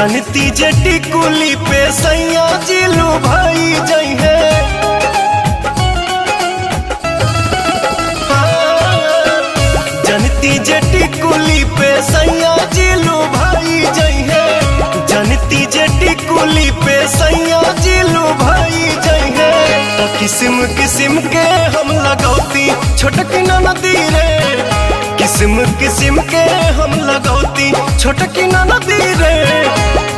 जनती जे टिकुली पे सैया जिलू भाई जई है। जनती जे टिकुली पे सैया जिलू भाई जई है। जनती जे टिकुली पे सैया जिलू भाई जई है। तो किस्म किस्म के हम लगौती छोटकी नदी रे। किस्म किस्म के हम लगौती छोटकी नदी रे।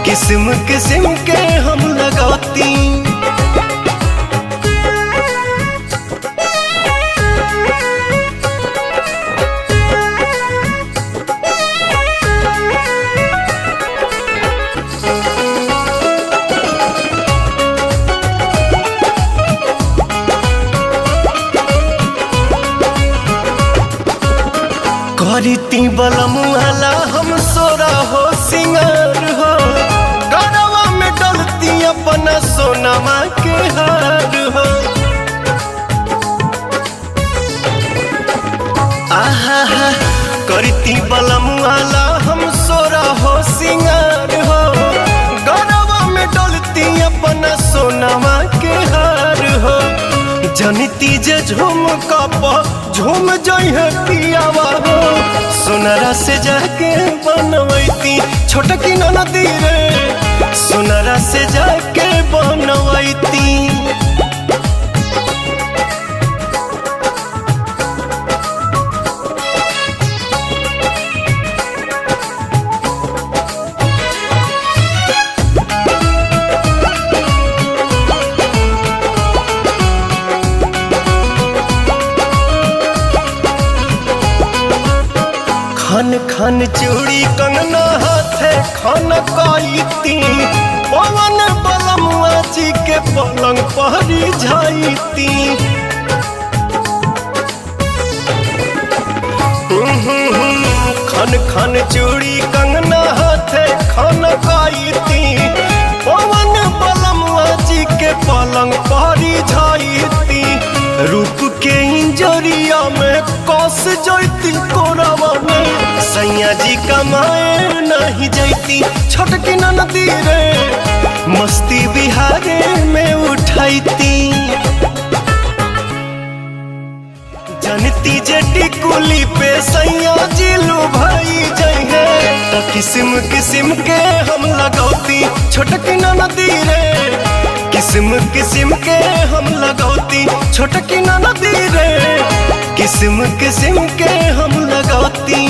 किस्म किस्म के हम लगौती। करीती बलमुआला हम सोरा हो सिंगार हो। गरवा में डलती अपना सोनमा के हार हो। आहा करीती बलमुआला हम सोरा हो सिंगार हो। गरवा में डलती अपना सोनमा के हार हो। जनिती जे झूम कप झूम जई है पियावा हो। सोनरा से जाके बनवैती छोटकी नदी रे। सोनरा से जाके बनवैती। खन खन चूड़ी कंगना हाथे खन काईती। पवन बलमुआ जी के पलंग पहरी जाईती। खन खन चूड़ी कंगना हाथे खन काईती। पवन बलमुआ जी के पलंग पहरी जाईती। रूप के इंजरिया में कस जैती कोरावा में। सैया जी कमाए नहीं जैती छोटकी नदी रे। मस्ती बिहारे में उठाईती। जनती जे टिकुली पे सैया जिलू भाई जई है। तो किस्म किस्म के हम लगौती छोटकी नदी रे। किस्म किस्म के हम लगौती छोटकी नदी रे। किस्म किस्म के हम लगौती।